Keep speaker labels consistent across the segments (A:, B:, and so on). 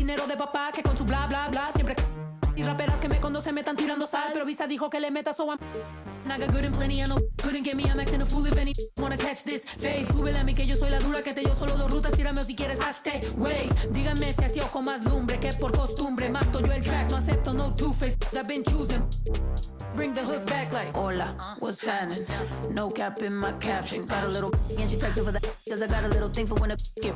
A: dinero de papá que con su bla bla bla siempre. Y raperas que me conocen me están tirando sal, pero Visa dijo que le meta, so I'm. I got good and plenty, I know couldn't get me, I'm acting a fool if any wanna catch this fade. Súbele a mí que yo soy la dura que te dio solo 2 rutas, tírame o si quieres hazte, wey. Díganme si así o con más lumbre que por costumbre. Mato yo el track, no acepto no two-face, I've been choosing. Bring the hook back like hola, what's happening? No cap in my caption. Got a little and she texting for that cause I got a little thing for when it get.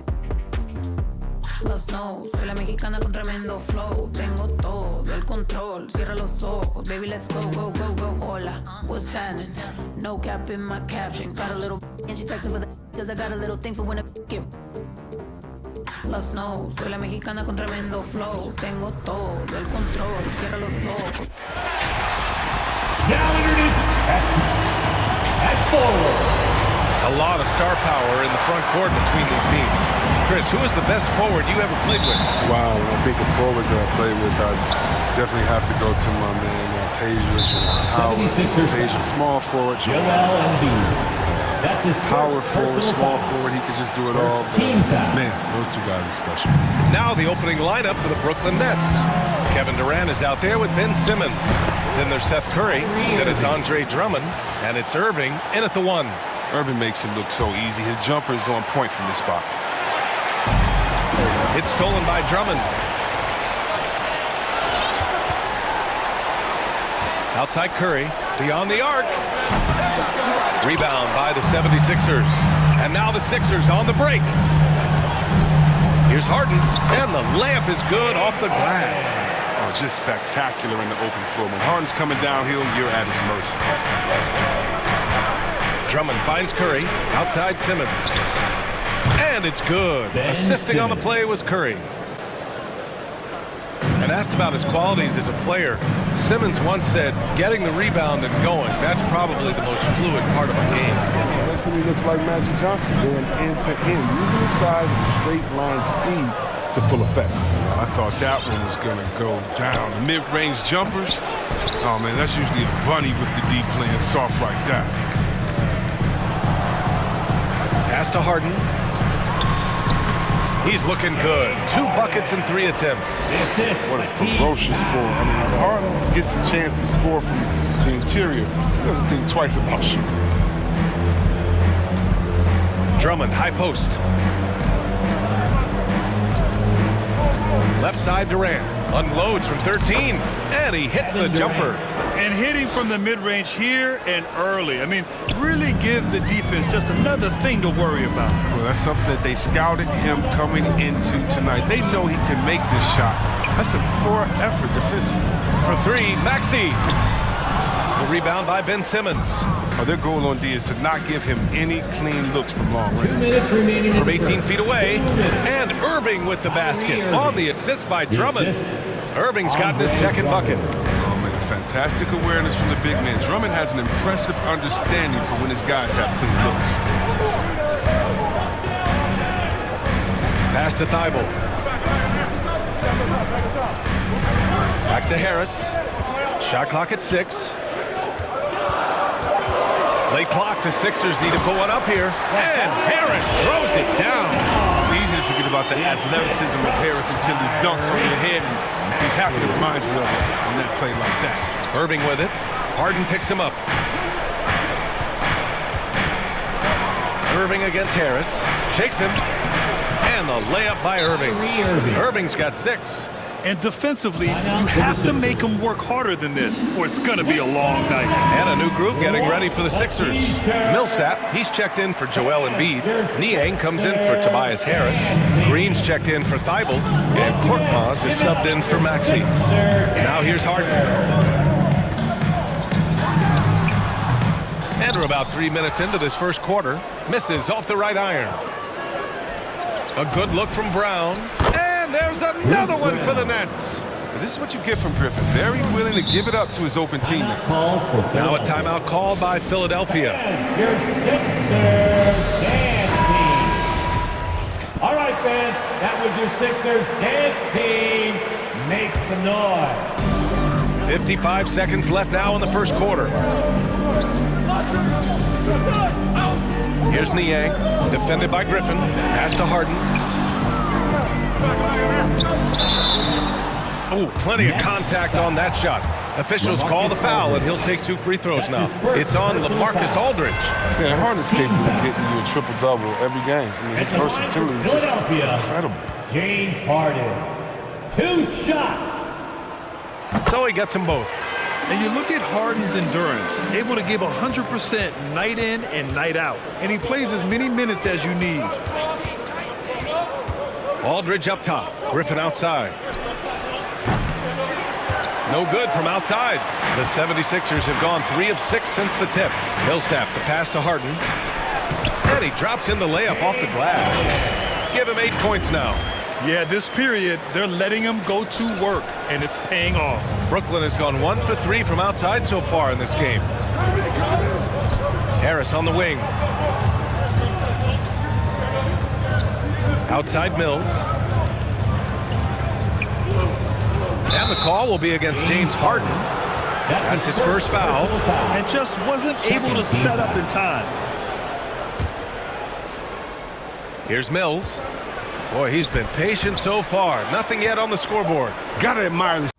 A: Love snow, soy la mexicana con tremendo flow. Tengo todo el control, cierra los ojos. Baby, let's go, go, go, go. Hola, what's happening? No cap in my caption. Got a little and she texting for that cause I got a little thing for when it get. Love snow, soy la mexicana con tremendo flow. Tengo todo el control, cierra los ojos.
B: Now introducing at forward.
C: A lot of star power in the front court between these teams. Chris, who is the best forward you ever played with?
D: Wow, I think the forwards that I played with, I definitely have to go to my man, Page and Howard. Page, small forward.
B: Joel Embiid. That's his
D: power forward, small
B: foul.
D: forward, he could just do it all.
B: Team foul.
D: Man, those 2 guys are special.
C: Now the opening lineup for the Brooklyn Nets. Kevin Durant is out there with Ben Simmons. Then there's Seth Curry. Then it's Andre Drummond. And it's Irving in at the 1.
D: Irving makes it look so easy. His jumper is on point from this spot.
C: It's stolen by Drummond. Outside Curry, beyond the arc. Rebound by the 76ers. And now the Sixers on the break. Here's Harden, and the layup is good off the glass.
D: Oh, just spectacular in the open floor. When Harden's coming downhill, you're at his mercy.
C: Drummond finds Curry, outside Simmons. And it's good. Assisting on the play was Curry. And asked about his qualities as a player, Simmons once said, getting the rebound and going, that's probably the most fluid part of a game.
D: That's when he looks like Magic Johnson, going end-to-end, using his size and straight-line speed to full effect. I thought that one was going to go down. The mid-range jumpers, oh, man, that's usually a bunny with the D playing soft like that.
C: Pass to Harden. He's looking good. 2 buckets and 3 attempts.
D: What a ferocious score. I mean, when Harden gets a chance to score from the interior, he doesn't think twice about shooting.
C: Drummond, high post. Left side Durant. Unloads from 13. And he hits the jumper.
E: And hitting from the mid-range here and early. I mean, really give the defense just another thing to worry about.
D: Well, that's something that they scouted him coming into tonight. They know he can make this shot. That's a poor effort defensively.
C: For 3, Maxey. The rebound by Ben Simmons.
D: Oh, their goal on D is to not give him any clean looks from long range.
B: 2 minutes remaining.
C: From 18 feet away. And Irving with the basket. On the assist by Drummond. Irving's gotten his 2nd bucket.
D: Fantastic awareness from the big man. Drummond has an impressive understanding for when his guys have clean looks.
C: Pass to Thibault. Back to Harris. Shot clock at 6. Late clock, the Sixers need to pull one up here. And Harris throws it down.
D: It's easy to forget about the athleticism of Harris until he dunks on your head, and he's happy to remind you of it on that play like that.
C: Irving with it. Harden picks him up. Irving against Harris. Shakes him. And the layup by Irving. Irving's got 6.
E: And defensively, you have to make them work harder than this, or it's going to be a long night.
C: And a new group getting ready for the Sixers. Millsap, he's checked in for Joel Embiid. Niang comes in for Tobias Harris. Green's checked in for Thibault. And Korkmaz is subbed in for Maxey. Now here's Harden. And we're about 3 minutes into this first quarter. Misses off the right iron. A good look from Brown. And there's another one for the Nets.
D: This is what you get from Griffin. Very willing to give it up to his open teammates.
C: Now a timeout called by Philadelphia.
B: Your Sixers dance team. All right, fans, that was your Sixers dance team. Make some noise.
C: 55 seconds left now in the first quarter. Here's Niang, defended by Griffin. Pass to Harden. Oh, plenty of contact on that shot. Officials call the foul, and he'll take 2 free throws now. It's on LaMarcus Aldridge.
D: Yeah, Harden's capable of getting you a triple-double every game. I mean, his versatility is just incredible.
B: James Harden, 2 shots.
C: So he gets them both.
E: And you look at Harden's endurance, able to give 100% night in and night out. And he plays as many minutes as you need.
C: Aldridge up top. Griffin outside. No good from outside. The 76ers have gone 3 of 6 since the tip. Millsap, the pass to Harden. And he drops in the layup off the glass. Give him 8 points now.
E: Yeah, this period, they're letting him go to work, and it's paying off.
C: Brooklyn has gone 1 for 3 from outside so far in this game. Harris on the wing. Outside Mills. And the call will be against James Harden. That's his first foul.
E: And just wasn't able to set up in time.
C: Here's Mills. Boy, he's been patient so far. Nothing yet on the scoreboard.
D: Gotta admire this.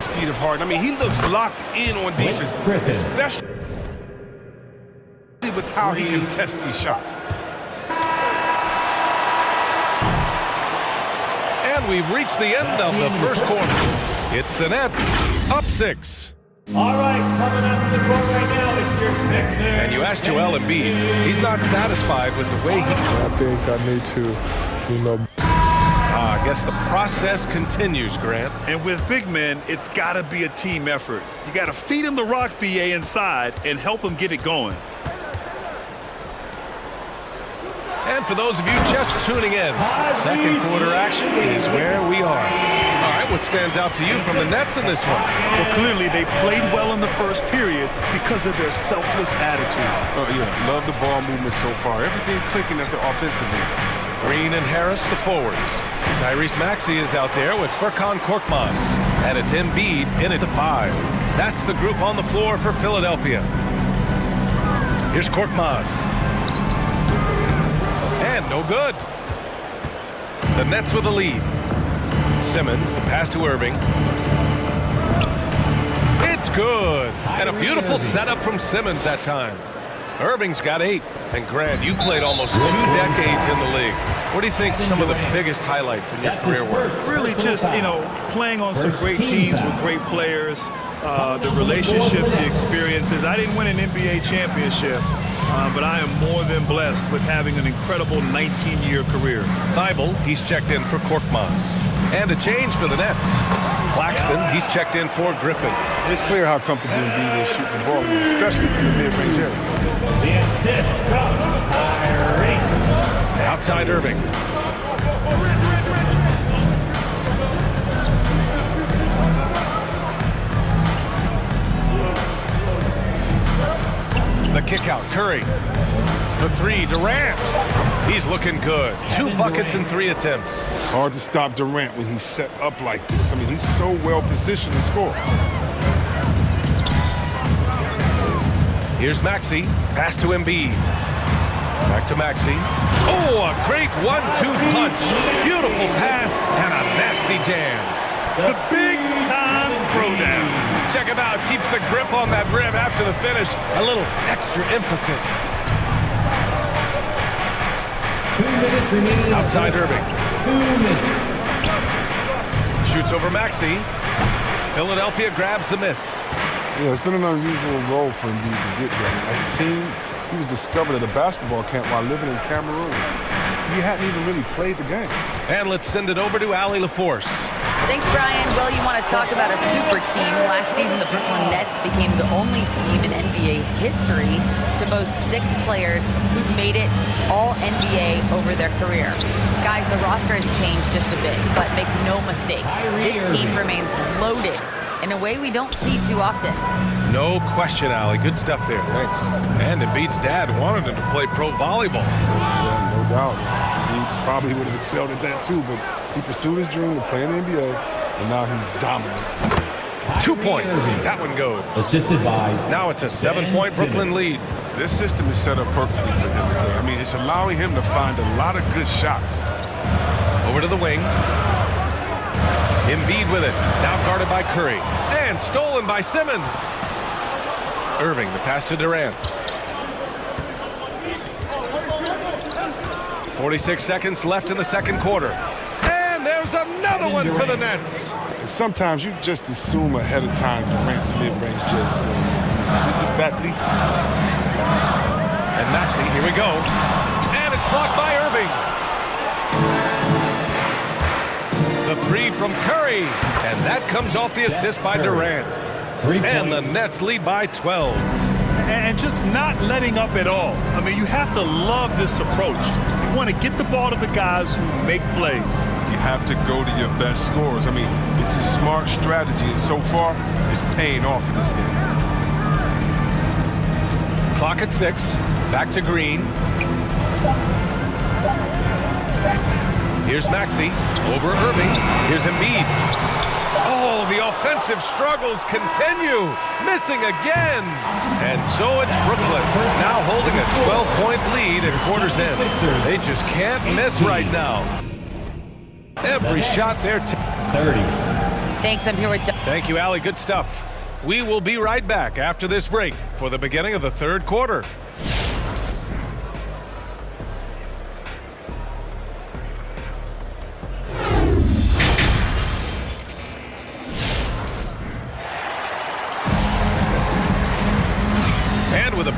D: Speed of Harden. I mean, he looks locked in on defense, especially with how he can test these shots.
C: And we've reached the end of the first quarter. It's the Nets up 6.
B: All right, coming up to the court right now, it's your Sixers.
C: And you asked Joel Embiid. He's not satisfied with the way he...
F: I think I need to,
C: I guess the process continues, Grant.
E: And with big men, it's got to be a team effort. You got to feed him the rock, BA, inside and help him get it going.
C: And for those of you just tuning in, second quarter action is where we are. All right, what stands out to you from the Nets in this one?
E: Well, clearly they played well in the first period because of their selfless attitude.
D: Oh, yeah, love the ball movement so far. Everything clicking at the offensive end.
C: Green and Harris, the forwards. Tyrese Maxey is out there with Furkan Korkmaz. And it's Embiid in at the 5. That's the group on the floor for Philadelphia. Here's Korkmaz. And no good. The Nets with the lead. Simmons, the pass to Irving. It's good. And a beautiful setup from Simmons that time. Irving's got 8. And Grant, you played almost 2 decades in the league. What do you think some of the biggest highlights in your career were?
E: Really just, playing on some great teams with great players, the relationships, the experiences. I didn't win an NBA championship, but I am more than blessed with having an incredible 19-year career.
C: Thibault, he's checked in for Korkmaz. And a change for the Nets. Claxton, he's checked in for Griffin.
D: It's clear how comfortable Embiid is shooting the ball, especially from the mid-range area.
B: The assist from Tyrese.
C: Outside Irving. The kick out, Curry. The 3, Durant. He's looking good. 2 buckets and 3 attempts.
D: Hard to stop Durant when he's set up like this. I mean, he's so well positioned to score.
C: Here's Maxey. Pass to Embiid. Back to Maxey. Oh, a great 1-2 punch. Beautiful pass and a nasty jam.
E: The big-time throwdown.
C: Check him out. Keeps the grip on that rim after the finish. A little extra emphasis.
B: 2 minutes remaining.
C: Outside Irving.
B: 2 minutes.
C: Shoots over Maxey. Philadelphia grabs the miss.
D: Yeah, it's been an unusual role for Embiid to get there. As a team, he was discovered at a basketball camp while living in Cameroon. He hadn't even really played the game.
C: And let's send it over to Allie LaForce.
F: Thanks, Brian. Well, you want to talk about a super team. Last season, the Brooklyn Nets became the only team in NBA history to boast 6 players who've made it all NBA over their career. Guys, the roster has changed just a bit, but make no mistake, this team remains loaded in a way we don't see too often.
C: No question, Allie. Good stuff there. Thanks. And Embiid's dad wanted him to play pro volleyball.
D: Yeah, no doubt. He probably would have excelled at that too, but he pursued his dream of playing in the NBA, and now he's dominant.
C: 2 points. That one goes.
B: Assisted by.
C: Now it's a 7-point Brooklyn lead.
D: This system is set up perfectly for him today. I mean, it's allowing him to find a lot of good shots.
C: Over to the wing. Embiid with it. Now guarded by Curry. And stolen by Simmons. Irving, the pass to Durant. 46 seconds left in the second quarter. And there's another one for the Nets.
D: And sometimes you just assume ahead of time Durant's mid-range jump. It's that lethal.
C: And Maxey, here we go. And it's blocked by Irving. The 3 from Curry. And that comes off the assist by Durant. And the Nets lead by 12.
E: And just not letting up at all. I mean, you have to love this approach. You want to get the ball to the guys who make plays.
D: You have to go to your best scorers. I mean, it's a smart strategy, and so far, it's paying off in this game.
C: Clock at 6. Back to Green. Here's Maxey. Over Irving. Here's Embiid. Oh, the offensive struggles continue. Missing again. And so it's Brooklyn, now holding a 12-point lead at quarter's end. They just can't miss right now. Every shot there.
B: 30.
F: Thanks, I'm here with Doug.
C: Thank you, Allie. Good stuff. We will be right back after this break for the beginning of the third quarter.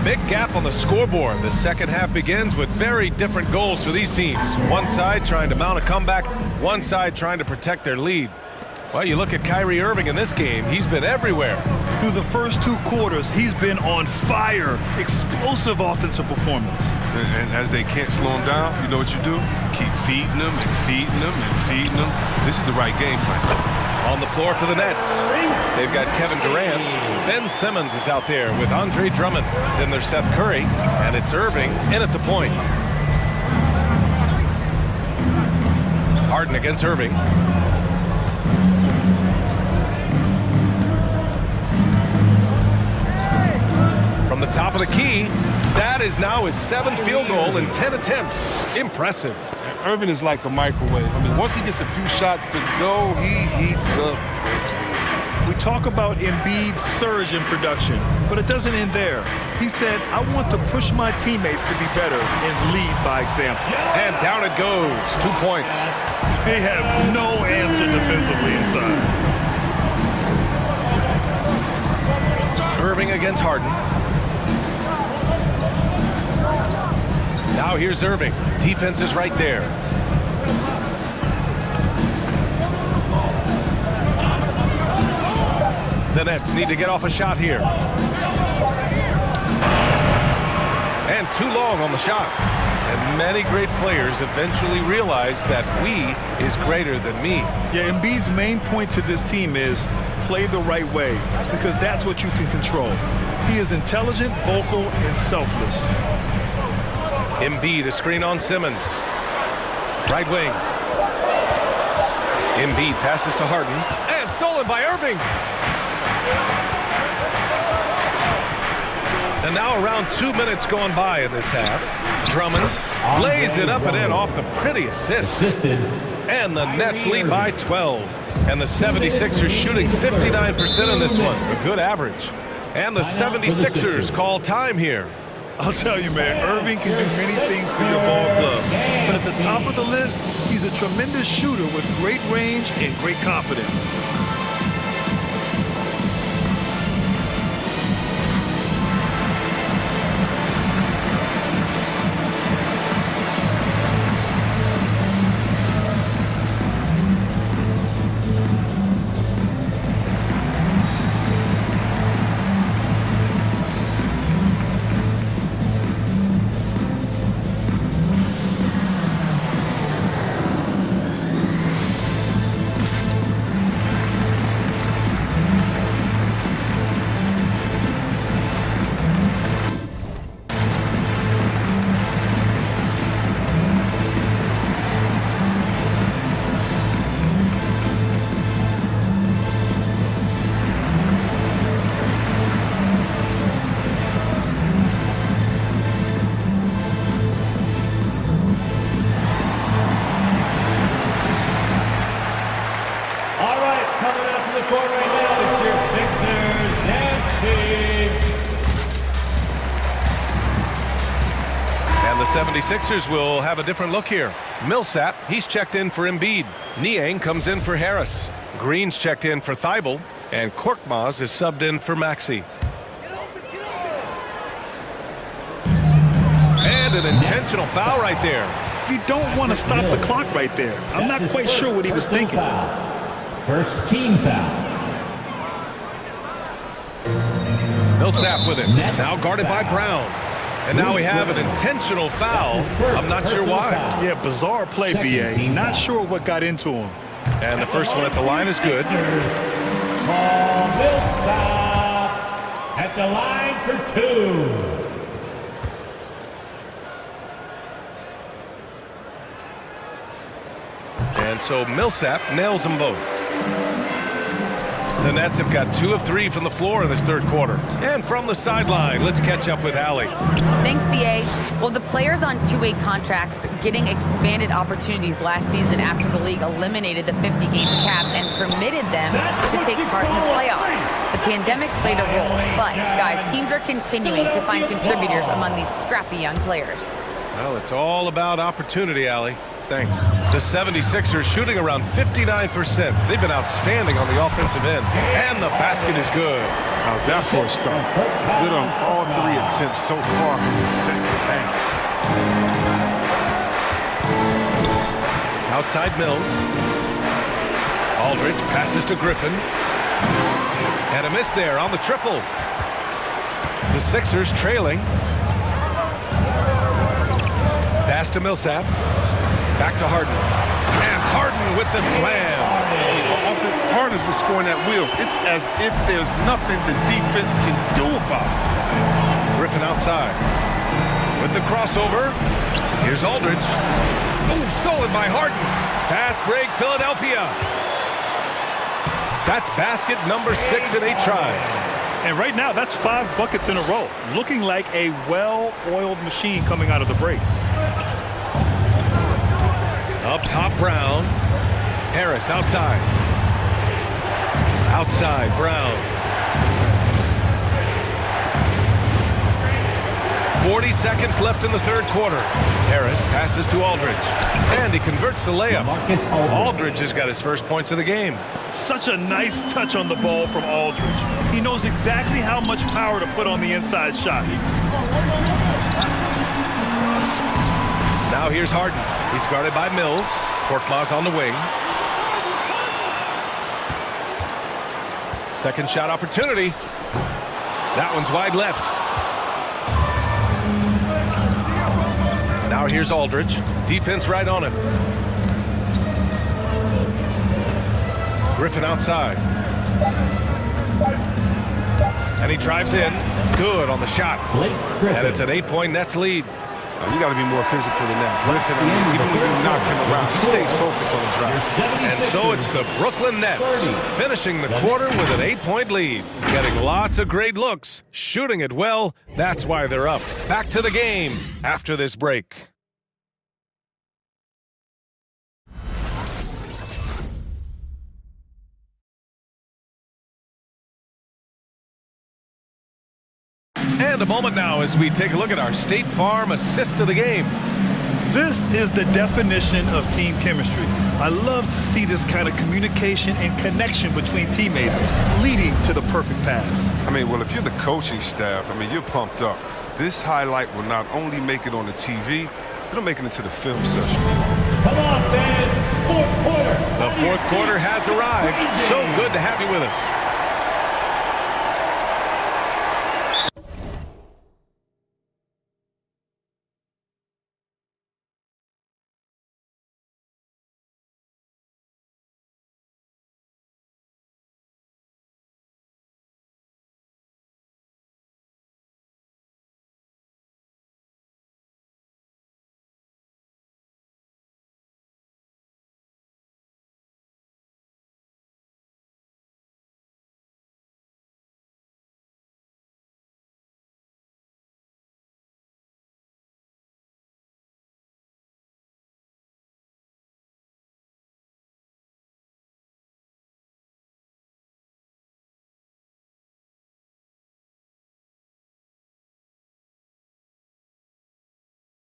C: Big gap on the scoreboard. The second half begins with very different goals for these teams. One side trying to mount a comeback, one side trying to protect their lead. Well, you look at Kyrie Irving in this game, he's been everywhere.
E: Through the first 2 quarters, he's been on fire. Explosive offensive performance.
D: And as they can't slow him down, you know what you do? Keep feeding them and feeding them and feeding them. This is the right game plan.
C: On the floor for the Nets, they've got Kevin Durant. Ben Simmons is out there with Andre Drummond. Then there's Seth Curry, and it's Irving in at the point. Harden against Irving. From the top of the key, that is now his 7th field goal in 10 attempts. Impressive.
D: Irving is like a microwave. I mean, once he gets a few shots to go, he heats up.
E: We talk about Embiid's surge in production, but it doesn't end there. He said, I want to push my teammates to be better and lead by example.
C: And down it goes. 2 points.
E: They have no answer defensively inside.
C: Irving against Harden. Now here's Irving. Defense is right there. The Nets need to get off a shot here. And too long on the shot. And many great players eventually realize that we is greater than me.
E: Yeah, Embiid's main point to this team is play the right way, because that's what you can control. He is intelligent, vocal, and selfless.
C: Embiid, a screen on Simmons. Right wing. Embiid passes to Harden. And stolen by Irving. And now around 2 minutes going by in this half. Drummond lays it up and in off the pretty assist. And the Nets lead by 12. And the 76ers shooting 59% in this one. A good average. And the 76ers call time here.
E: I'll tell you, man, Irving can do many things for your ball club. But at the top of the list, he's a tremendous shooter with great range and great confidence.
C: The 76ers will have a different look here. Millsap, he's checked in for Embiid. Niang comes in for Harris. Green's checked in for Thibault. And Korkmaz is subbed in for Maxey. And an intentional foul right there.
E: You don't want to stop the clock right there. I'm not quite sure what he was thinking.
B: First team foul.
C: Millsap with it. Now guarded by Brown. And now we have an intentional foul. I'm not sure why.
E: Yeah, bizarre play, BA. Not sure what got into him.
C: And the first one at the line is good.
B: Paul Millsap at the line for 2.
C: And so Millsap nails them both. The Nets have got 2 of 3 from the floor in this third quarter. And from the sideline, let's catch up with Allie.
F: Thanks, BA. Well, the players on two-way contracts getting expanded opportunities last season after the league eliminated the 50-game cap and permitted them to take part in the playoffs. The pandemic played a role, but, guys, teams are continuing to find contributors among these scrappy young players.
C: Well, it's all about opportunity, Allie. thanks. The 76ers shooting around 59%. They've been outstanding on the offensive end. And the basket is good.
D: How's that for a start? Good on all 3 attempts so far in the second half.
C: Outside Mills. Aldridge passes to Griffin. And a miss there on the triple. The Sixers trailing. Pass to Millsap. Back to Harden. And Harden with the slam.
D: Offense, Harden's been scoring at will. It's as if there's nothing the defense can do about it.
C: Griffin outside. With the crossover. Here's Aldridge. Oh, stolen by Harden. Fast break, Philadelphia. That's basket number 6 in 8 tries.
E: And right now, that's 5 buckets in a row. Looking like a well-oiled machine coming out of the break.
C: Up top, Brown. Harris outside. Outside, Brown. 40 seconds left in the third quarter. Harris passes to Aldridge. And he converts the layup. Aldridge has got his first points of the game.
E: Such a nice touch on the ball from Aldridge. He knows exactly how much power to put on the inside shot.
C: Now here's Harden. He's guarded by Mills. Korkmaz on the wing. Second shot opportunity. That one's wide left. Now here's Aldridge. Defense right on him. Griffin outside. And he drives in. Good on the shot. And it's an 8-point Nets lead.
D: You got to be more physical than that. Griffin, even when you knock him around, he stays focused on the drive.
C: And so it's the Brooklyn Nets finishing the quarter with an 8-point lead. Getting lots of great looks, shooting it well. That's why they're up. Back to the game after this break. And a moment now as we take a look at our State Farm assist of the game.
E: This is the definition of team chemistry. I love to see this kind of communication and connection between teammates leading to the perfect pass.
D: I mean, well, if you're the coaching staff, I mean, you're pumped up. This highlight will not only make it on the TV, it'll make it into the film session.
B: Come on, fans. Fourth quarter.
C: The fourth quarter has arrived. So good to have you with us.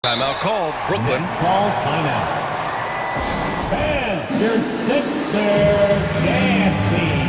C: Timeout called, Brooklyn.
B: Ball timeout. Fans, your Sixers nasty.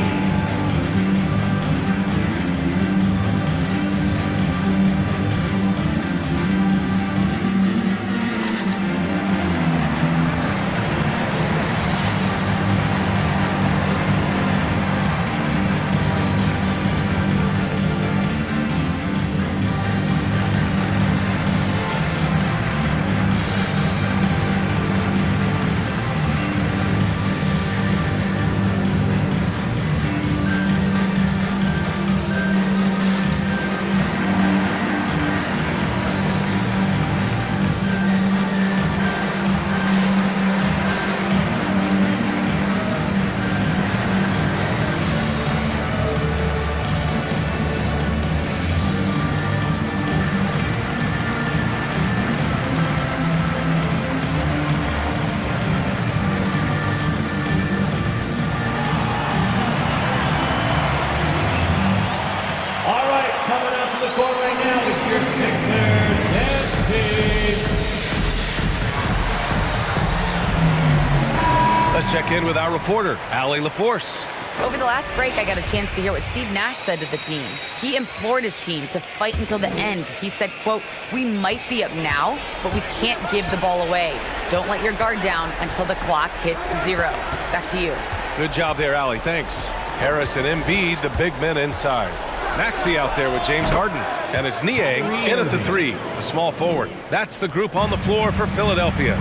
C: check in with our reporter, Allie LaForce.
F: Over the last break, I got a chance to hear what Steve Nash said to the team. He implored his team to fight until the end. He said, quote, "We might be up now, but we can't give the ball away. Don't let your guard down until the clock hits 0. Back to you.
C: Good job there, Allie. Thanks. Harris and Embiid, the big men inside. Maxey out there with James Harden. And it's Niang in at the 3, the small forward. That's the group on the floor for Philadelphia.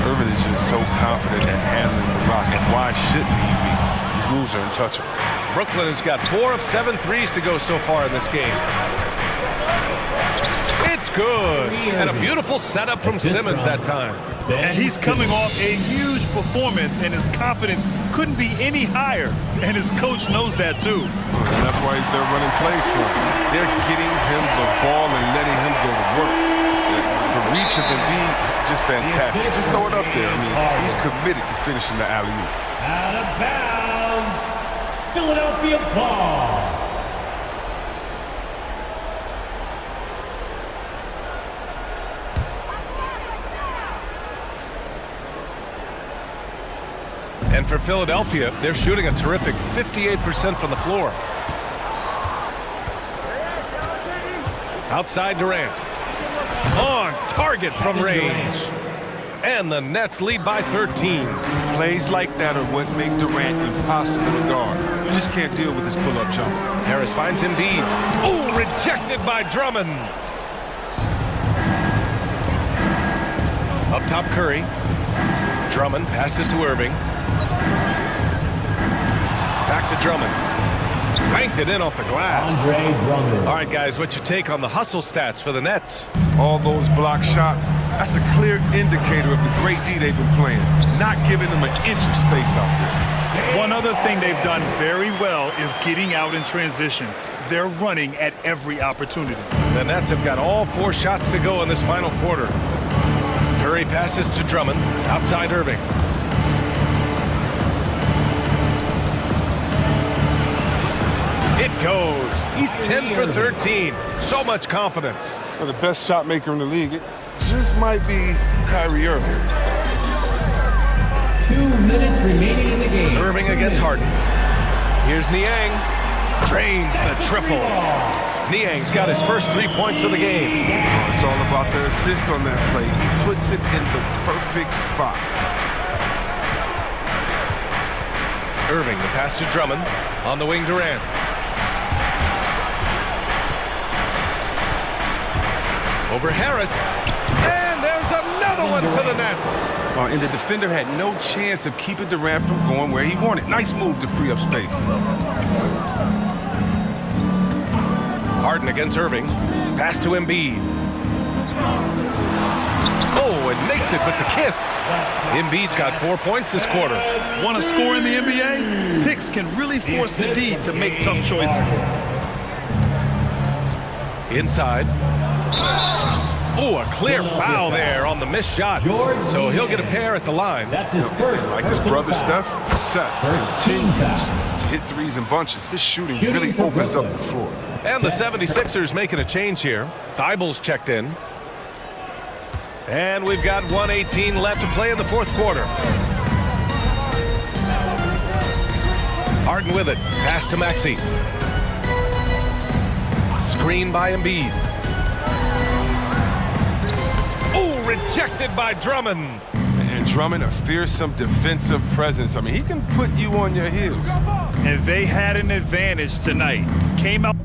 D: Irvin is just so confident at handling the rock, and why shouldn't he be? His moves are untouchable.
C: Brooklyn has got 4 of 7 threes to go so far in this game. It's good. And a beautiful setup from Simmons that time.
E: And he's coming off a huge performance, and his confidence couldn't be any higher. And his coach knows that, too.
D: And that's why they're running plays for him. They're getting him the ball and letting him go to work. The reach of Embiid, just fantastic. Just throw it up there. I mean, he's committed to finishing the alley-oop.
B: Out of bounds. Philadelphia ball.
C: And for Philadelphia, they're shooting a terrific 58% from the floor. Outside Durant. On target from range. And the Nets lead by 13.
D: Plays like that are what make Durant impossible to guard. You just can't deal with his pull-up jumper.
C: Harris finds Embiid. Oh, rejected by Drummond. Up top, Curry. Drummond passes to Irving. Back to Drummond. Banked it in off the glass. All right, guys, what's your take on the hustle stats for the Nets?
D: All those block shots, that's a clear indicator of the great D they've been playing. Not giving them an inch of space out there.
E: One other thing they've done very well is getting out in transition. They're running at every opportunity.
C: The Nets have got all 4 shots to go in this final quarter. Curry passes to Drummond. Outside Irving. It goes. He's 10 for 13. So much confidence.
D: Well, the best shot maker in the league, it just might be Kyrie Irving.
B: 2 minutes remaining in the game.
C: Irving against Harden. Here's Niang. Drains the triple. Niang's got his first 3 points of the game.
D: It's all about the assist on that play. He puts it in the perfect spot.
C: Irving, the pass to Drummond. On the wing, Durant. Over Harris. And there's another one for the Nets.
D: And the defender had no chance of keeping Durant from going where he wanted. Nice move to free up space.
C: Harden against Irving. Pass to Embiid. Oh, and makes it with the kiss. Embiid's got 4 points this quarter.
E: Want to score in the NBA? Picks can really force the D to make tough choices.
C: Inside. Oh, a clear foul there on the missed shot. So he'll get a pair at the line.
B: That's his first.
D: Like his brother Steph, Seth continues to hit threes in bunches. His shooting really opens up the floor.
C: And the 76ers making a change here. Thybulle's checked in. And we've got 1:18 left to play in the 4th quarter. Harden with it. Pass to Maxey. Screen by Embiid. Oh, rejected by Drummond.
D: And Drummond, a fearsome defensive presence. I mean, he can put you on your heels.
E: And they had an advantage tonight. Came out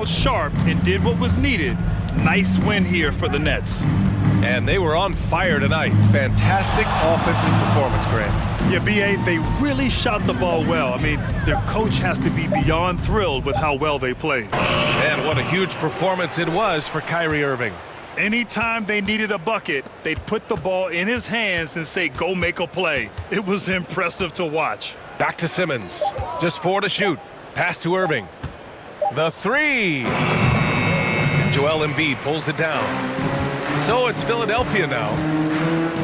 E: sharp and did what was needed. Nice win here for the Nets.
C: And they were on fire tonight. Fantastic offensive performance, Grant.
E: Yeah, B.A., they really shot the ball well. I mean, their coach has to be beyond thrilled with how well they played.
C: And what a huge performance it was for Kyrie Irving.
E: Anytime they needed a bucket, they'd put the ball in his hands and say, go make a play. It was impressive to watch.
C: Back to Simmons. Just 4 to shoot. Pass to Irving. The 3. And Joel Embiid pulls it down. So it's Philadelphia now.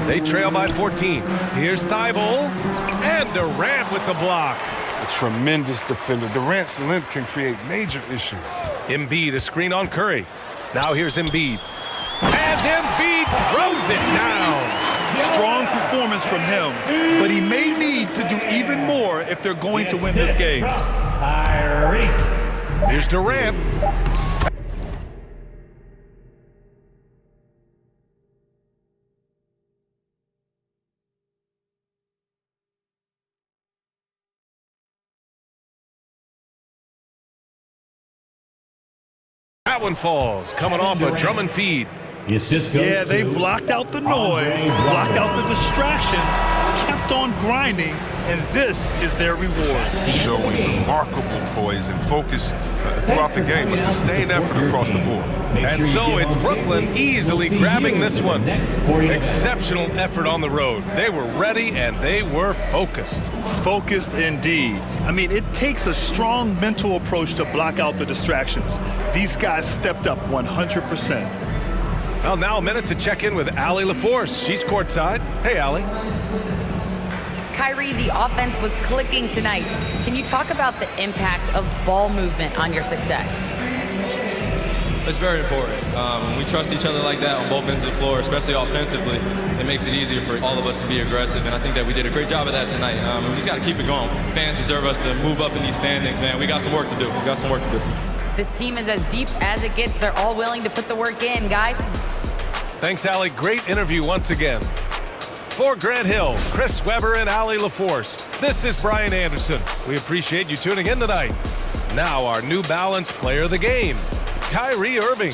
C: They trail by 14. Here's Thybulle. And Durant with the block.
D: A tremendous defender. Durant's length can create major issues.
C: Embiid, a screen on Curry. Now here's Embiid. And Embiid throws it down.
E: Strong performance from him, but he may need to do even more if they're going to win this game.
C: Here's Durant. That one falls, coming off a drum and feed.
E: Yeah, they blocked out the noise, blocked out the distractions, kept on grinding, and this is their reward.
D: Showing remarkable poise and focus throughout the game, a sustained effort across the board.
C: And so it's Brooklyn easily grabbing this one. Exceptional effort on the road. They were ready and they were focused.
E: Focused indeed. I mean, it takes a strong mental approach to block out the distractions. These guys stepped up 100%.
C: Well, now a minute to check in with Allie LaForce. She's courtside. Hey, Allie.
F: Kyrie, the offense was clicking tonight. Can you talk about the impact of ball movement on your success?
G: It's very important. When we trust each other like that on both ends of the floor, especially offensively, it makes it easier for all of us to be aggressive, and I think that we did a great job of that tonight. We just got to keep it going. Fans deserve us to move up in these standings, man. We got some work to do. We got some work to do.
F: This team is as deep as it gets. They're all willing to put the work in, guys.
C: Thanks, Allie. Great interview once again. For Grant Hill, Chris Webber, and Allie LaForce, this is Brian Anderson. We appreciate you tuning in tonight. Now our New Balance player of the game, Kyrie Irving.